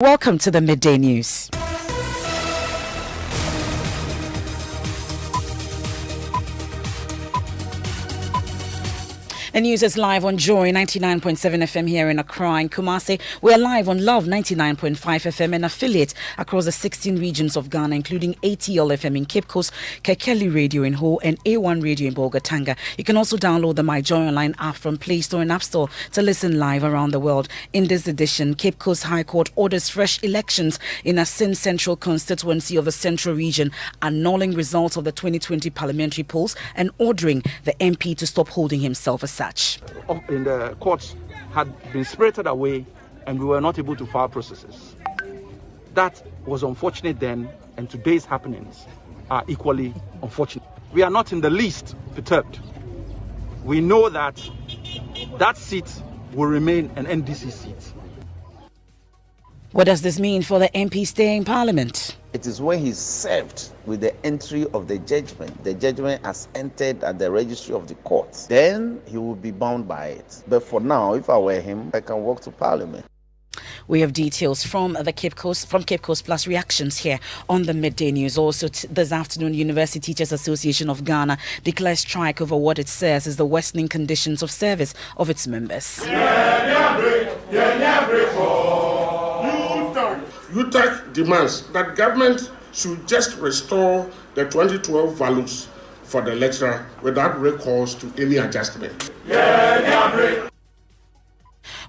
Welcome to the Midday News. The news is live on Joy997 FM here in Accra and Kumasi. We are live on Love 99.5 FM and affiliate across the 16 regions of Ghana, including ATL FM in Cape Coast, Kekeli Radio in Ho, and A1 Radio in Bolgatanga. You can also download the My Joy Online app from Play Store and App Store to listen live around the world. In this edition, Cape Coast High Court orders fresh elections in Asin Central constituency of the Central Region, annulling results of the 2020 parliamentary polls and ordering the MP to stop holding himself as such. In the courts had been spirited away and we were not able to file processes. That was unfortunate then, and today's happenings are equally unfortunate. We are not in the least perturbed. We know that that seat will remain an NDC seat. What does this mean for the MP staying in Parliament? It is when he's served with the entry of the judgment has entered at the registry of the court, then he will be bound by it. But for now, if I were him, I can walk to Parliament. We have details from Cape Coast Plus reactions here on the Midday News. Also this afternoon, University Teachers Association of Ghana declares strike over what it says is the worsening conditions of service of its members. UTAC demands that government should just restore the 2012 values for the lecturer without recourse to any adjustment.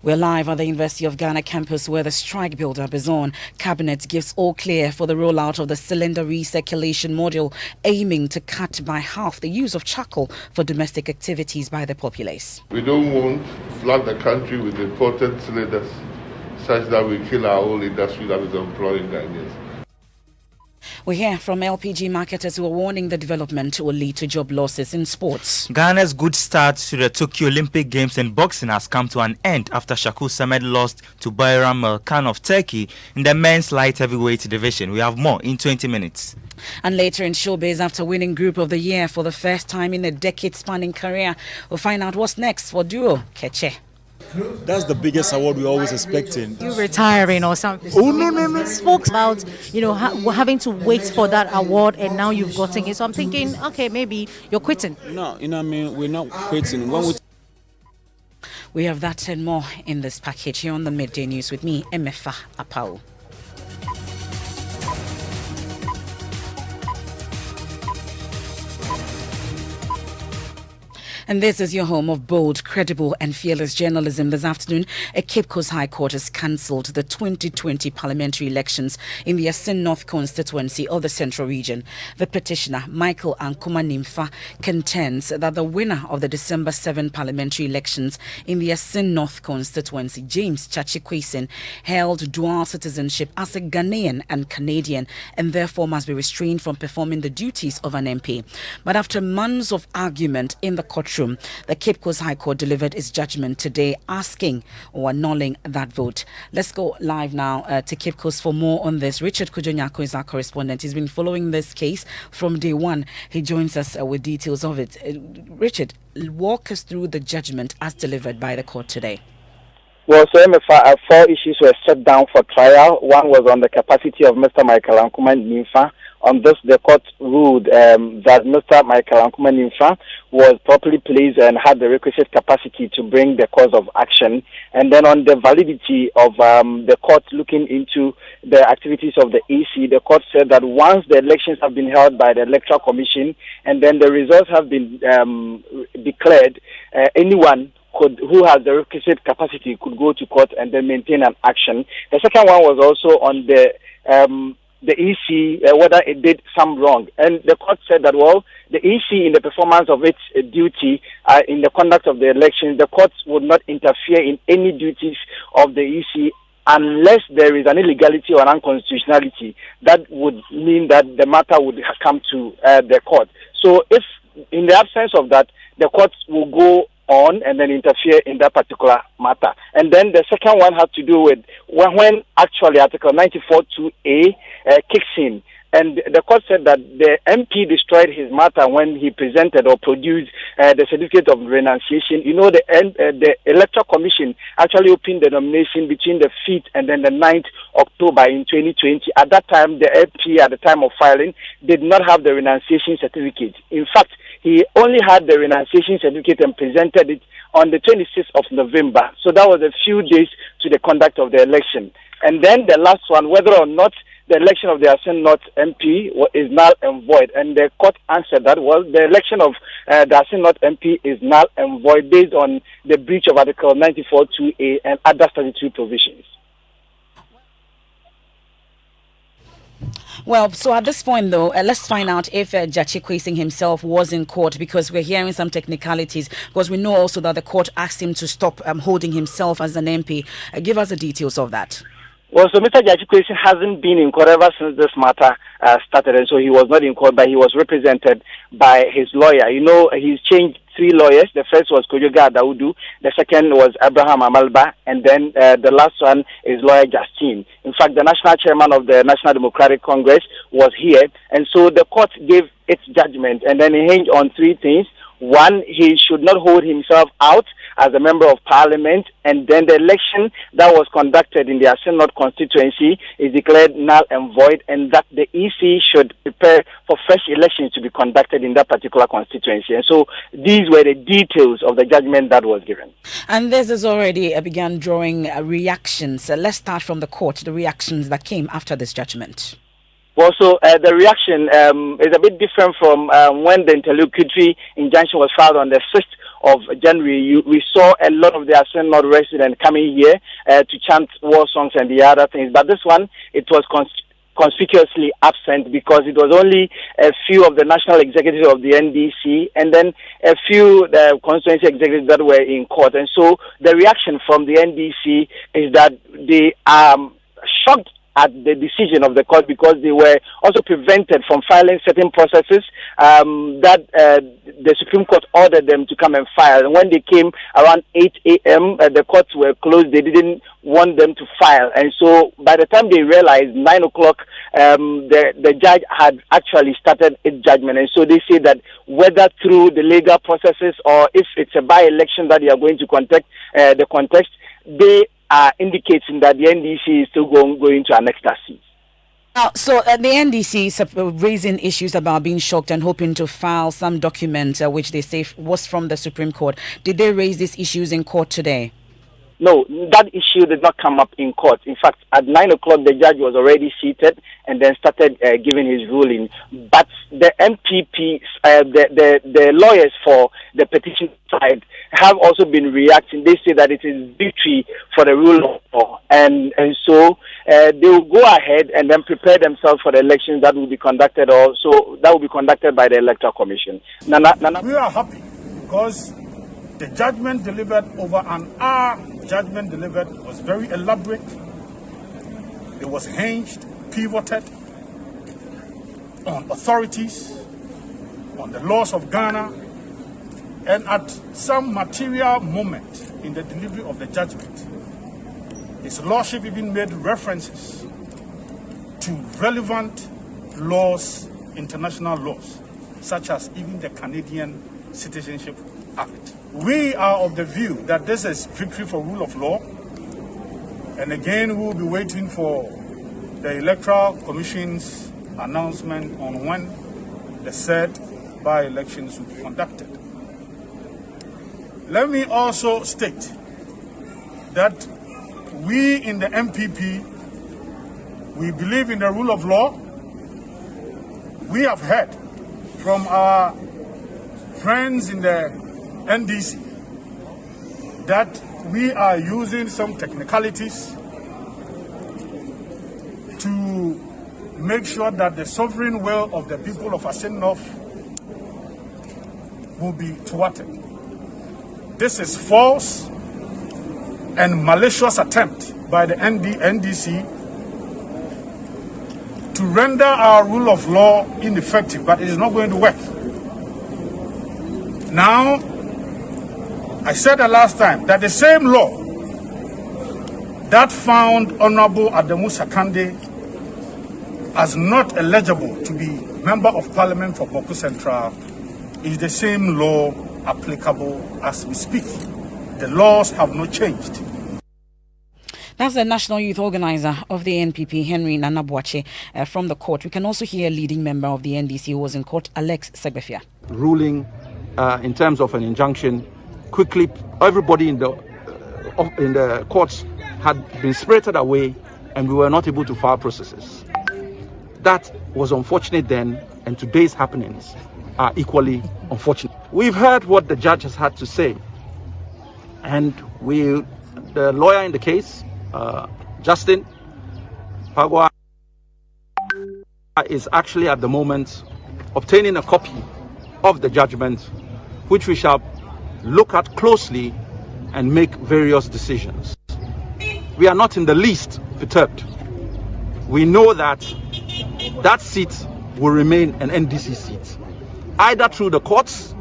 We're live at the University of Ghana campus where the strike build-up is on. Cabinet gives all clear for the rollout of the cylinder recirculation module, aiming to cut by half the use of charcoal for domestic activities by the populace. We don't want to flood the country with imported cylinders such that we kill our own industry that is employing Ghanaians. We hear from LPG marketers who are warning the development will lead to job losses in sports. Ghana's good start to the Tokyo Olympic Games in boxing has come to an end after Shakur Samed lost to Bayram Melkan of Turkey in the men's light heavyweight division. We have more in 20 minutes. And later in showbiz, after winning Group of the Year for the first time in a decade-spanning career, we'll find out what's next for duo Keche. That's the biggest award we're always expecting. You retiring or something? Oh, no. Spoke about, having to wait for that award and now you've gotten it. So I'm thinking, okay, maybe you're quitting. No, we're not quitting. We have that and more in this package here on the Midday News with me, Emefa Apau. And this is your home of bold, credible and fearless journalism. This afternoon, a Cape Coast High Court has cancelled the 2020 parliamentary elections in the Asin North constituency of the Central Region. The petitioner, Michael Ankuma Nimfa, contends that the winner of the December 7 parliamentary elections in the Asin North constituency, James Chachikwesin, held dual citizenship as a Ghanaian and Canadian and therefore must be restrained from performing the duties of an MP. But after months of argument in the courtroom, the Cape Coast High Court delivered its judgment today, asking or annulling that vote. Let's go live now to Cape Coast for more on this. Richard Kujonyako is our correspondent. He's been following this case from day one. He joins us with details of it. Richard, walk us through the judgment as delivered by the court today. Well, so four issues were set down for trial. One was on the capacity of Mr. Michael Ankuma Nimfa. On this, the court ruled that Mr. Michael Ankuma Nimfa was properly placed and had the requisite capacity to bring the cause of action. And then on the validity of the court looking into the activities of the EC, the court said that once the elections have been held by the Electoral Commission and then the results have been declared, anyone who has the requisite capacity could go to court and then maintain an action. The second one was also on the EC, whether it did some wrong. And the court said that, well, the EC in the performance of its duty in the conduct of the elections, the courts would not interfere in any duties of the EC unless there is an illegality or an unconstitutionality. That would mean that the matter would come to the court. So if in the absence of that, the courts will go on and then interfere in that particular matter. And then the second one had to do with when actually Article 94.2a kicks in, And the court said that the MP destroyed his matter when he presented or produced the certificate of renunciation. You know, the Electoral Commission actually opened the nomination between the 5th and then the 9th October in 2020. At that time, the MP, at the time of filing, did not have the renunciation certificate. In fact, he only had the renunciation certificate and presented it on the 26th of November. So that was a few days to the conduct of the election. And then the last one, whether or not the election of the Asin North MP is null and void. And the court answered that, well, the election of the Asin North MP is null and void based on the breach of Article 94(2)(a) and other statutory provisions. Well, so at this point, though, let's find out if Jachi Kwesing himself was in court, because we're hearing some technicalities, because we know also that the court asked him to stop holding himself as an MP. Give us the details of that. Well, so Mr. Jachi Kwesing hasn't been in court ever since this matter started, and so he was not in court, but he was represented by his lawyer. You know, he's changed 3 lawyers. The first was Kojoga Daudu, the second was Abraham Amalba, and then the last one is lawyer Justine. In fact, the national chairman of the National Democratic Congress was here, and so the court gave its judgment, and then it hinged on 3 things. One, he should not hold himself out as a member of parliament, and then the election that was conducted in the Asin North constituency is declared null and void, and that the EC should prepare for fresh elections to be conducted in that particular constituency. And so these were the details of the judgment that was given. And this has already begun drawing reactions. Let's start from the court, the reactions that came after this judgment. Well, so the reaction is a bit different from when the interlocutory injunction was filed on the 6th of January. We saw a lot of the Asin North residents coming here to chant war songs and the other things. But this one, it was conspicuously absent because it was only a few of the national executives of the NDC and then a few constituency executives that were in court. And so the reaction from the NDC is that they are shocked at the decision of the court because they were also prevented from filing certain processes that the Supreme Court ordered them to come and file. And when they came around 8 a.m., the courts were closed. They didn't want them to file. And so by the time they realized 9 o'clock, the judge had actually started its judgment. And so they say that whether through the legal processes or if it's a by-election that they are going to conduct, the context, they are indicating that the NDC is still going to an ecstasy. So the NDC is raising issues about being shocked and hoping to file some document which they say was from the Supreme Court. Did they raise these issues in court today? No, that issue did not come up in court. In fact, at 9 o'clock, the judge was already seated and then started giving his ruling. But the MPP, the lawyers for the petition side have also been reacting. They say that it is victory for the rule of law. And so they will go ahead and then prepare themselves for the elections that will be conducted by the Electoral Commission. Nana. We are happy because the judgment delivered, over an hour judgment delivered, was very elaborate. It was hinged, pivoted on authorities, on the laws of Ghana, and at some material moment in the delivery of the judgment, His Lordship even made references to relevant laws, international laws, such as even the Canadian Citizenship Act. We are of the view that this is victory for rule of law, and again we will be waiting for the Electoral Commission's announcement on when the said by-elections will be conducted. Let me also state that we in the MPP, we believe in the rule of law. We have heard from our friends in the NDC that we are using some technicalities to make sure that the sovereign will of the people of Asin North will be thwarted. This is false and malicious attempt by the NDC to render our rule of law ineffective, but it is not going to work. Now, I said the last time that the same law that found Honorable Adamu Sakande as not eligible to be Member of Parliament for Boku Central is the same law applicable as we speak. The laws have not changed. That's the National Youth Organizer of the NPP, Henry Nanabuache, from the court. We can also hear a leading member of the NDC who was in court, Alex Segbefia. Ruling in terms of an injunction, quickly, everybody in the courts had been spirited away and we were not able to file processes. That was unfortunate then, and today's happenings are equally unfortunate. We've heard what the judge has had to say, and the lawyer in the case, Justin Pagwa, is actually at the moment obtaining a copy of the judgment, which we shall look at closely and make various decisions. We are not in the least perturbed. We know that that seat will remain an NDC seat, either through the courts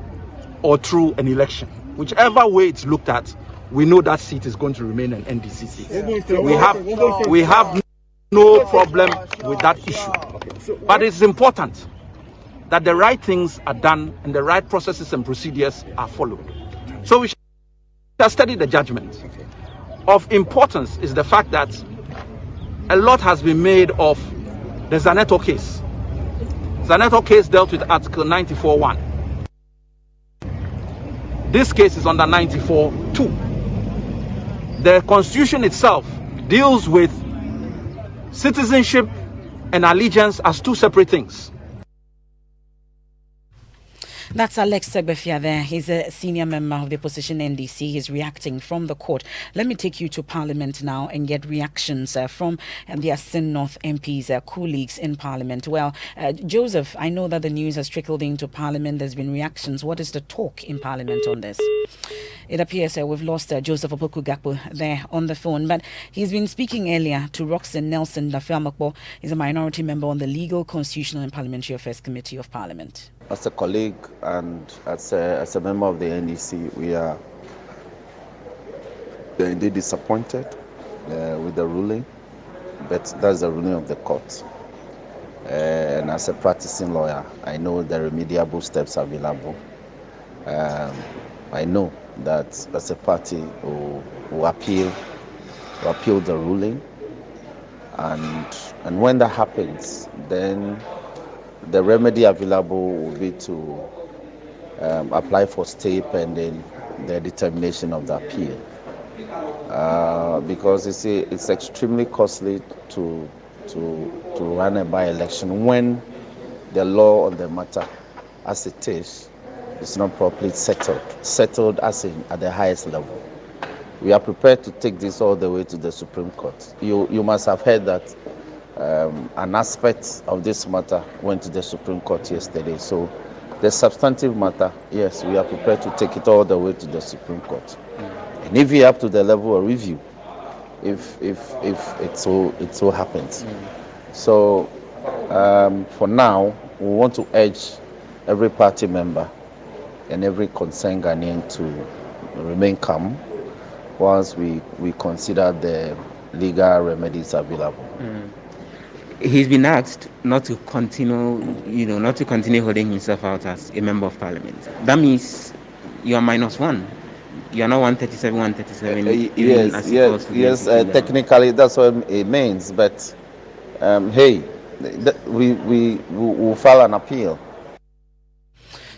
or through an election. Whichever way it's looked at, we know that seat is going to remain an NDC seat. We have no problem with that issue. But it's important that the right things are done and the right processes and procedures are followed. So we shall study the judgment. Of importance is the fact that a lot has been made of the Zaneto case. Zaneto case dealt with Article 94.1. This case is under 94.2. The Constitution itself deals with citizenship and allegiance as two separate things. That's Alex Segbefia there. He's a senior member of the opposition NDC. He's reacting from the court. Let me take you to Parliament now and get reactions from the Asin North MPs, colleagues in Parliament. Well, Joseph, I know that the news has trickled into Parliament. There's been reactions. What is the talk in Parliament on this? It appears we've lost Joseph Opoku-Gakpo there on the phone, but he's been speaking earlier to Roxanne Nelson Dafe-Amakpo. He's a minority member on the Legal, Constitutional and Parliamentary Affairs Committee of Parliament. As a colleague and as a member of the NDC, we are indeed disappointed with the ruling, but that's the ruling of the court. And as a practicing lawyer, I know the remediable steps available. I know that as a party who appeal the ruling, and when that happens, then the remedy available will be to apply for stay pending the determination of the appeal, because you see, it's extremely costly to run a by-election when the law on the matter, as it is not properly settled as in at the highest level. We are prepared to take this all the way to the Supreme Court. You must have heard that an aspect of this matter went to the Supreme Court yesterday. So the substantive matter, yes, we are prepared to take it all the way to the Supreme Court. And if we up to the level of review, if it so happens. So for now, we want to urge every party member and every concerned Ghanaian to remain calm once we consider the legal remedies available. He's been asked not to continue holding himself out as a member of parliament. That means you are -1. You are not 137, 137. Yes. Technically, that's what it means. But hey, we will file an appeal.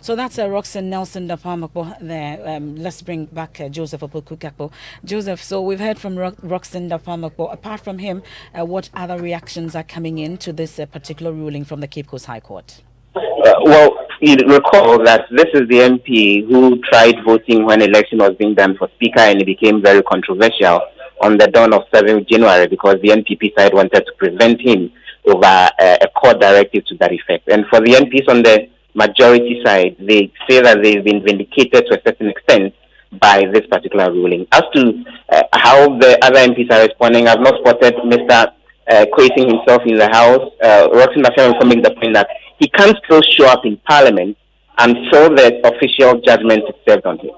So that's Roxanne Nelson Dafe-Amakpo there. Let's bring back Joseph Opoku-Gakpo. Joseph, so we've heard from Roxanne Dafe-Amakpo. Apart from him, what other reactions are coming in to this particular ruling from the Cape Coast High Court? Well, you recall that this is the MP who tried voting when election was being done for Speaker, and it became very controversial on the dawn of 7th January because the NPP side wanted to prevent him over a court directive to that effect. And for the MPs on the majority side, they say that they've been vindicated to a certain extent by this particular ruling. As to how the other MPs are responding, I've not spotted Mr. Kwesing himself in the House. Roxanne Dafe-Amakpo makes the point that he can't still show up in Parliament until the official judgment is served on him.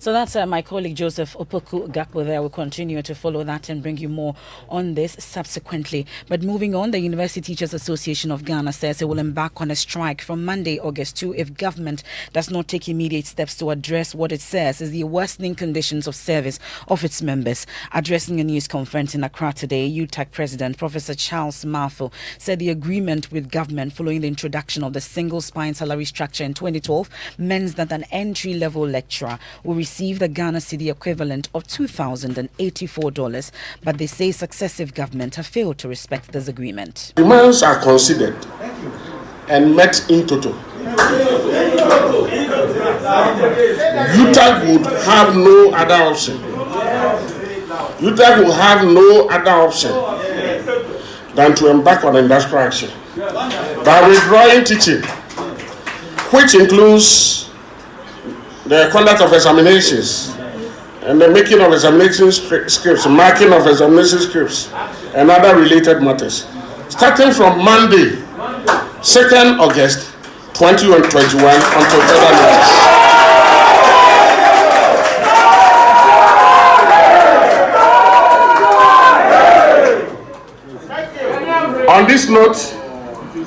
So that's my colleague Joseph Opoku Gakpo there. We'll continue to follow that and bring you more on this subsequently. But moving on, the University Teachers Association of Ghana says it will embark on a strike from Monday, August 2, if government does not take immediate steps to address what it says is the worsening conditions of service of its members. Addressing a news conference in Accra today, UTAC President Professor Charles Marfo said the agreement with government following the introduction of the single spine salary structure in 2012 means that an entry-level lecturer will receive the Ghana cedi equivalent of $2,084, but they say successive governments have failed to respect this agreement. Demands are considered and met in total. UTAC would have no other option. UTAC will have no other option than to embark on industrial action by withdrawing teaching, which includes the conduct of examinations and the making of examination scripts, marking of examination scripts, and other related matters, starting from Monday, 2nd August 2021 until further notice. On this note,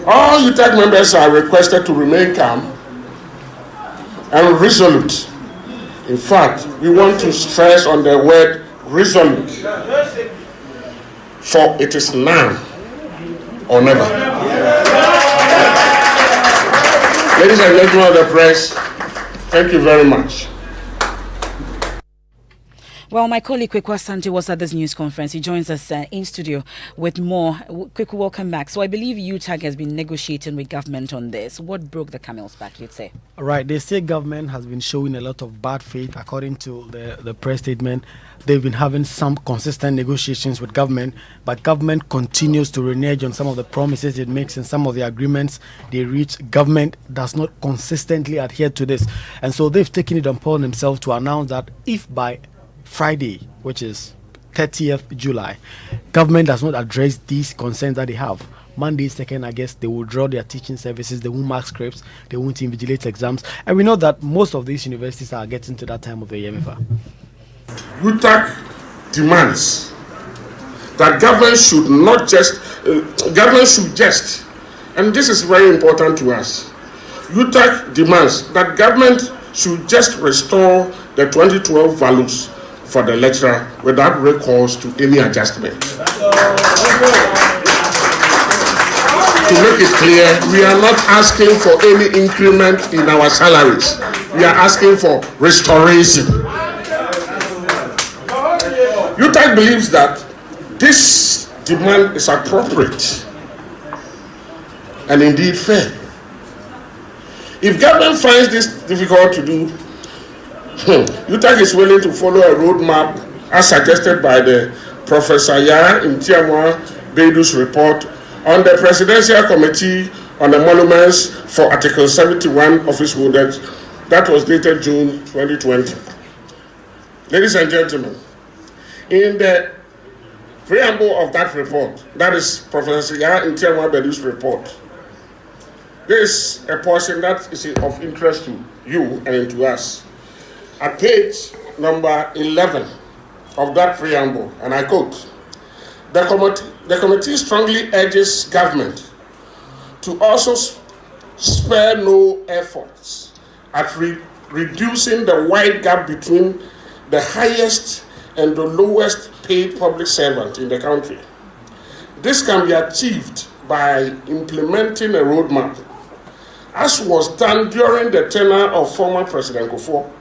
all UTAC members are requested to remain calm and resolute. In fact, we want to stress on the word resolute, for it is now or never. Ladies and gentlemen of the press, thank you very much. Well, my colleague Kweku Asante was at this news conference. He joins us in studio with more. Kweku, welcome back. So I believe UTAG has been negotiating with government on this. What broke the camel's back, you'd say? Right. They say government has been showing a lot of bad faith. According to the press statement, they've been having some consistent negotiations with government, but government continues to renege on some of the promises it makes and some of the agreements they reach. Government does not consistently adhere to this. And so they've taken it upon themselves to announce that if by Friday, which is 30th July, government does not address these concerns that they have, Monday, 2nd August, they will draw their teaching services, they won't mark scripts, they won't invigilate exams. And we know that most of these universities are getting to that time of the year. UTAC demands that government should not just, government should just, and this is very important to us, UTAC demands that government should just restore the 2012 values for the lecturer without recourse to any adjustment. To make it clear, we are not asking for any increment in our salaries. We are asking for restoration. UTAC believes that this demand is appropriate and indeed fair. If government finds this difficult to do, UTAC is willing to follow a roadmap as suggested by the Professor Yara Ntiamwa Beidu's report on the Presidential Committee on the Monuments for Article 71 Office Holders that was dated June 2020. Ladies and gentlemen, in the preamble of that report, that is Professor Yara Ntiamwa Beidu's report, there is a portion that is of interest to you and to us. At page number 11 of that preamble, and I quote, the committee strongly urges government to also spare no efforts at reducing the wide gap between the highest and the lowest paid public servant in the country. This can be achieved by implementing a roadmap, as was done during the tenure of former President Kufuor,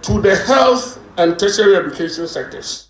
to the health and tertiary education sectors.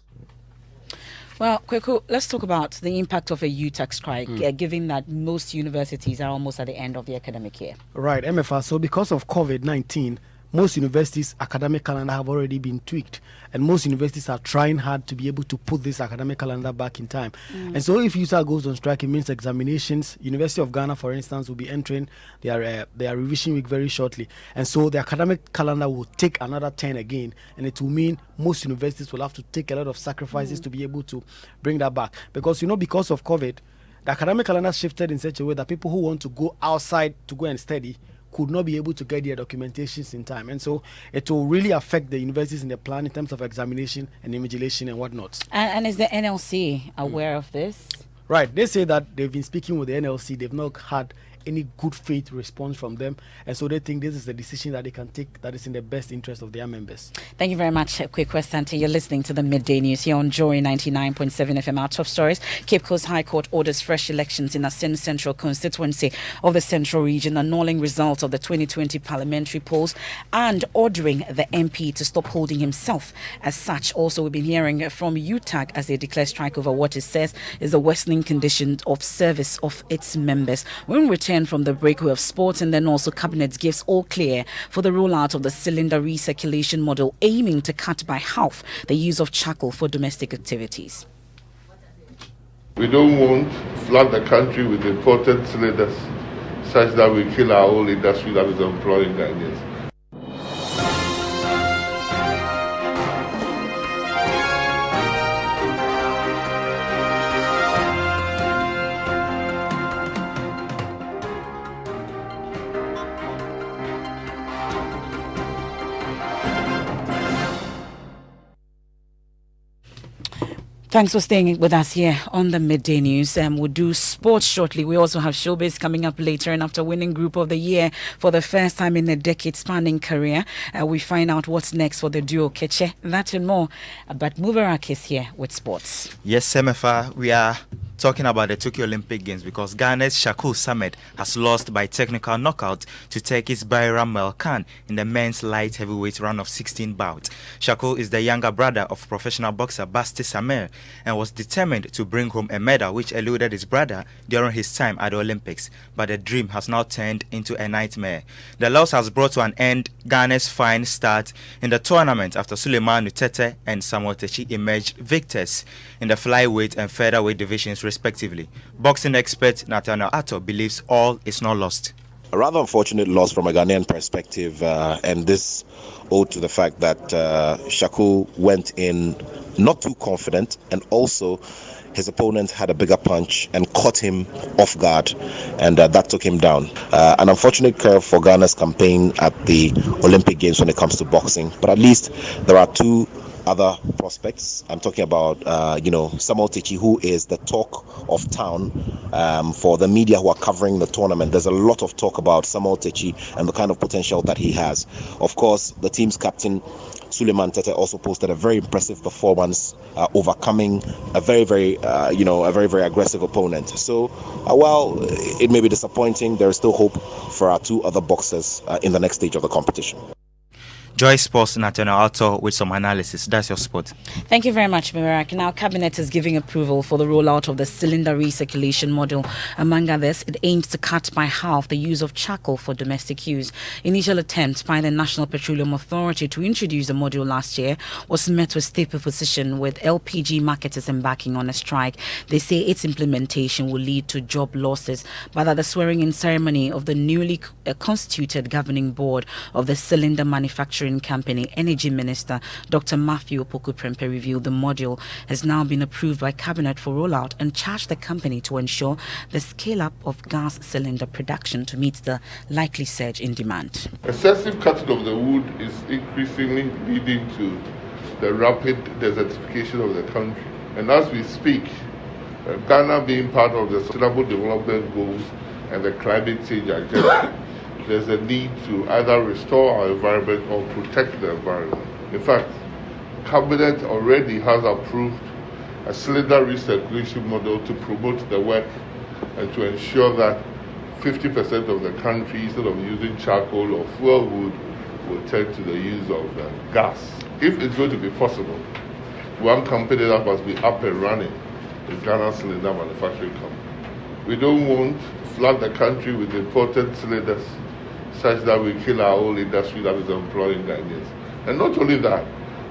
Well, Kweku, let's talk about the impact of a UTAC strike, given that most universities are almost at the end of the academic year. Right, MFR. So because of COVID-19, most universities' academic calendar have already been tweaked, and most universities are trying hard to be able to put this academic calendar back in time. And so if UTAC goes on strike, it means examinations. University of Ghana, for instance, will be entering their revision week very shortly. And so the academic calendar will take another turn again, and it will mean most universities will have to take a lot of sacrifices to be able to bring that back. Because, because of COVID, the academic calendar shifted in such a way that people who want to go outside to go and study could not be able to get their documentations in time. And so it will really affect the universities in the plan in terms of examination and invigilation and whatnot. And is the NLC aware of this? Right. They say that they've been speaking with the NLC. They've not had any good faith response from them, and so they think this is the decision that they can take that is in the best interest of their members. Thank you very much, Quick Sante. You're listening to the Midday News here on Joy 99.7 FM. Our top stories: Cape Coast High Court orders fresh elections in Asin Central constituency of the Central Region, annulling results of the 2020 parliamentary polls and ordering the MP to stop holding himself as such. Also, we've been hearing from UTAG as they declare strike over what it says is the worsening condition of service of its members. When we return from the break, we have sports, and then also Cabinet gives all clear for the rollout of the cylinder recirculation model, aiming to cut by half the use of charcoal for domestic activities. We don't want to flood the country with imported cylinders such that we kill our whole industry that is employing Ghanaians. Thanks for staying with us here on the Midday News. We'll do sports shortly. We also have showbiz coming up later. And after winning Group of the Year for the first time in a decade-spanning career, we find out what's next for the duo Keche. That and more. But Mubarak is here with sports. Yes, Semefa, we are talking about the Tokyo Olympic Games because Ghana's Shakur Samed has lost by technical knockout to Turkey's Bayram Melkan in the men's light heavyweight round of 16 bout. Shakur is the younger brother of professional boxer Basti Samer and was determined to bring home a medal which eluded his brother during his time at the Olympics, but the dream has now turned into a nightmare. The loss has brought to an end Ghana's fine start in the tournament after Suleiman Nutete and Samuel Techi emerged victors in the flyweight and featherweight divisions respectively. Boxing expert Nathaniel Atto believes all is not lost. A rather unfortunate loss from a Ghanaian perspective, and this owed to the fact that Shakur went in not too confident, and also his opponent had a bigger punch and caught him off guard, and that took him down. An unfortunate curve for Ghana's campaign at the Olympic Games when it comes to boxing, but at least there are two other prospects. I'm talking about, Samuel Techi, who is the talk of town for the media who are covering the tournament. There's a lot of talk about Samuel Techi and the kind of potential that he has. Of course, the team's captain, Suleiman Tete, also posted a very impressive performance, overcoming a very, very aggressive opponent. So, while it may be disappointing, there is still hope for our two other boxers in the next stage of the competition. Joy Sports Nathaniel Alto with some analysis. That's your spot. Thank you very much, Mubarak. Now, Cabinet is giving approval for the rollout of the cylinder recirculation model. Among others, it aims to cut by half the use of charcoal for domestic use. Initial attempt by the National Petroleum Authority to introduce the model last year was met with stiff opposition, with LPG marketers embarking on a strike. They say its implementation will lead to job losses, but at the swearing-in ceremony of the newly constituted governing board of the cylinder manufacturing company, Energy Minister Dr. Matthew Opoku-Prempeh revealed the module has now been approved by Cabinet for rollout and charged the company to ensure the scale-up of gas cylinder production to meet the likely surge in demand. Excessive cutting of the wood is increasingly leading to the rapid desertification of the country. And as we speak, Ghana being part of the Sustainable Development Goals and the climate change agenda, there's a need to either restore our environment or protect the environment. In fact, Cabinet already has approved a cylinder recirculation model to promote the work and to ensure that 50% of the country, instead of using charcoal or fuel wood, will turn to the use of gas. If it's going to be possible, one company that must be up and running is Ghana Cylinder Manufacturing Company. We don't want to flood the country with imported cylinders such that we kill our whole industry that is employing Ghanaians. And not only that,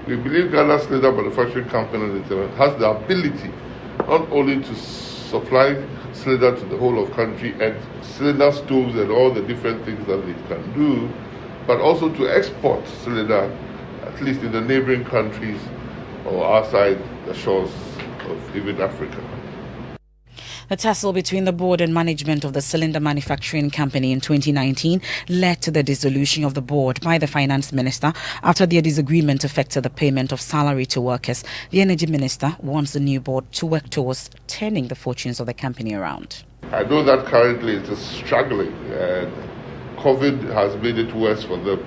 we believe Ghana Cylinder Manufacturing Company has the ability not only to supply cylinder to the whole of country and cylinder stoves and all the different things that they can do, but also to export cylinder, at least in the neighboring countries or outside the shores of even Africa. The tussle between the board and management of the cylinder manufacturing company in 2019 led to the dissolution of the board by the finance minister after their disagreement affected the payment of salary to workers. The energy minister wants the new board to work towards turning the fortunes of the company around. I know that currently it is struggling. COVID has made it worse for them.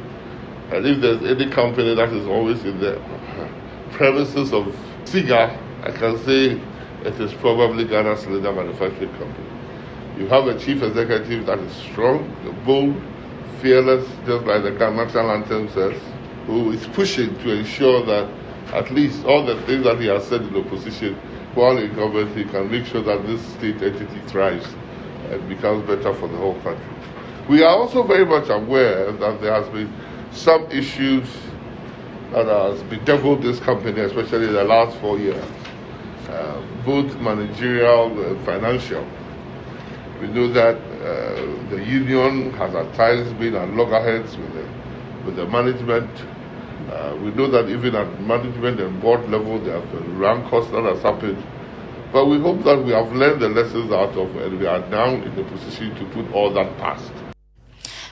And if there's any company that is always in the premises of Siga, I can say it is probably Ghana Cylinder Manufacturing Company. You have a chief executive that is strong, bold, fearless, just like the national anthem says, who is pushing to ensure that at least all the things that he has said in opposition, while in government, he can make sure that this state entity thrives and becomes better for the whole country. We are also very much aware that there has been some issues that has bedeviled this company, especially in the last 4 years. Both managerial and financial. We know that the union has at times been at loggerheads with the management. We know that even at management and board level, there have been rancors that has happened. But we hope that we have learned the lessons out of it and we are now in the position to put all that past.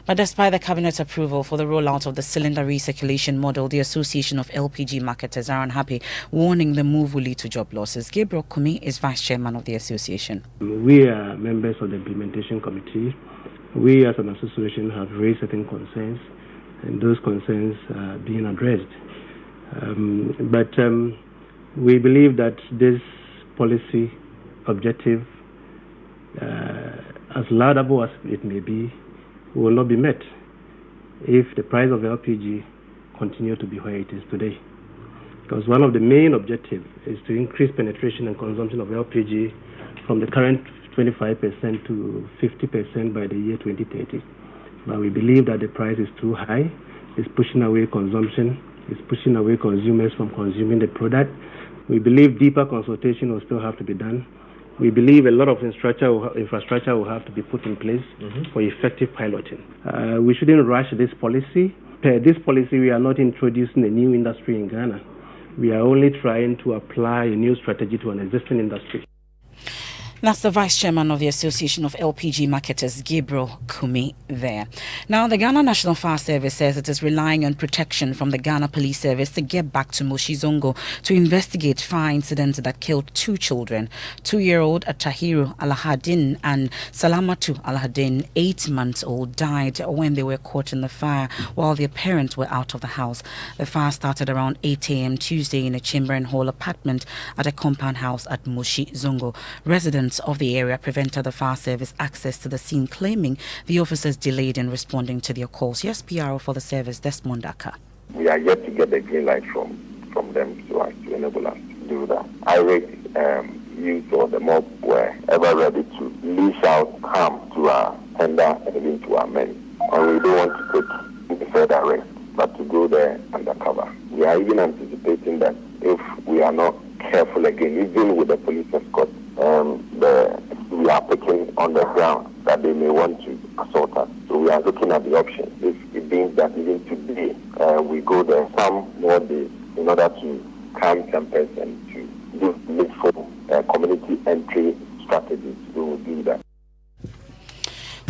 But despite the Cabinet's approval for the rollout of the cylinder recirculation model, the Association of LPG Marketers are unhappy, warning the move will lead to job losses. Gabriel Kumi is Vice Chairman of the association. We are members of the implementation committee. We as an association have raised certain concerns, and those concerns are being addressed. But we believe that this policy objective, as laudable as it may be, will not be met if the price of LPG continue to be where it is today. Because one of the main objectives is to increase penetration and consumption of LPG from the current 25% to 50% by the year 2030. But we believe that the price is too high. It's pushing away consumption. It's pushing away consumers from consuming the product. We believe deeper consultation will still have to be done. We believe a lot of infrastructure will have to be put in place for effective piloting. We shouldn't rush this policy. Per this policy, we are not introducing a new industry in Ghana. We are only trying to apply a new strategy to an existing industry. That's the Vice Chairman of the Association of LPG Marketers, Gabriel Kumi, there. Now, the Ghana National Fire Service says it is relying on protection from the Ghana Police Service to get back to Moshi Zongo to investigate fire incident that killed 2 children. 2-year-old Tahiru Alhadin and Salamatu Alhadin, 8 months old, died when they were caught in the fire while their parents were out of the house. The fire started around 8 a.m. Tuesday in a chamber and hall apartment at a compound house at Moshi Zongo. Residents of the area prevented the fire service access to the scene, claiming the officers delayed in responding to their calls. Yes, PRO for the service, Desmond Aka. We are yet to get the green light from them to enable us to do that. Irate youth or the mob were ever ready to leash out harm to our tender and even to our men. And we don't want to take any further risk, but to go there undercover. We are even anticipating that if we are not careful again, even with the police escort, we are picking on the ground that they may want to assault us. So we are looking at the option. If it means that even today we go there some more days in order to calm tempers and to do needful community entry strategies, we will do that.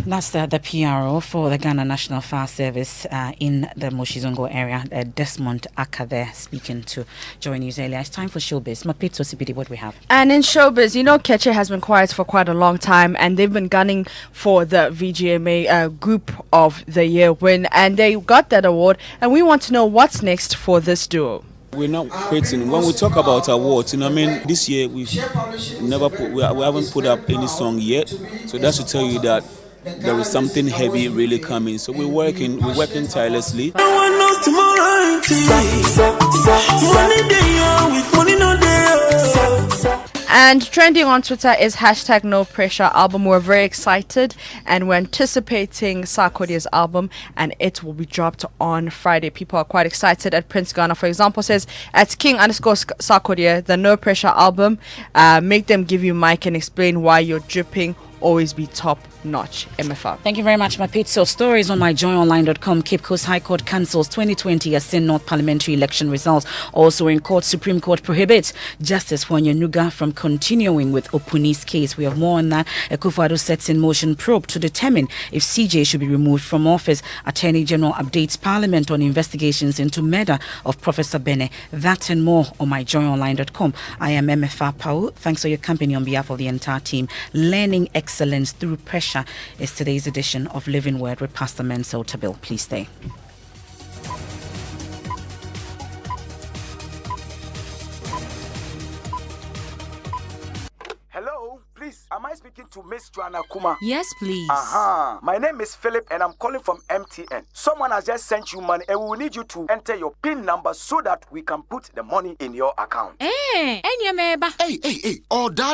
That's the PRO for the Ghana National Fire Service in the Moshi Zongo area. Desmond Aka there speaking to Joy News earlier. It's time for Showbiz. Mapito CBD, what we have. And in Showbiz, Keche has been quiet for quite a long time, and they've been gunning for the VGMA Group of the Year win, and they got that award. And we want to know what's next for this duo. We're not quitting. When we talk about awards, this year we haven't put up any song yet. So that should tell you that there is something heavy really coming. So we're working tirelessly. And trending on Twitter is #NoPressure album. We're very excited and we're anticipating Sarkodie's album, and it will be dropped on Friday. People are quite excited. At Prince Ghana, for example, says at King_Sarkodie, the No Pressure album, make them give you mic and explain why you're dripping, always be top notch. MFR. Thank you very much, Mapit. So, stories on myjoyonline.com. Cape Coast High Court cancels 2020 Asin North parliamentary election results. Also in court, Supreme Court prohibits Justice Wanyanuga from continuing with Opuni's case. We have more on that. Akufo-Addo sets in motion probe to determine if CJ should be removed from office. Attorney General updates Parliament on investigations into murder of Professor Bene. That and more on myjoyonline.com. I am MFR Pau. Thanks for your company on behalf of the entire team. Learning excellence through pressure is today's edition of Living Word with Pastor Mensel Tabil. Please stay. Hello, please, am I speaking to Miss Joanna Kuma? Yes, please. My name is Philip and I'm calling from MTN. Someone has just sent you money and we will need you to enter your PIN number so that we can put the money in your account. Hey, Hey, oh, Dad,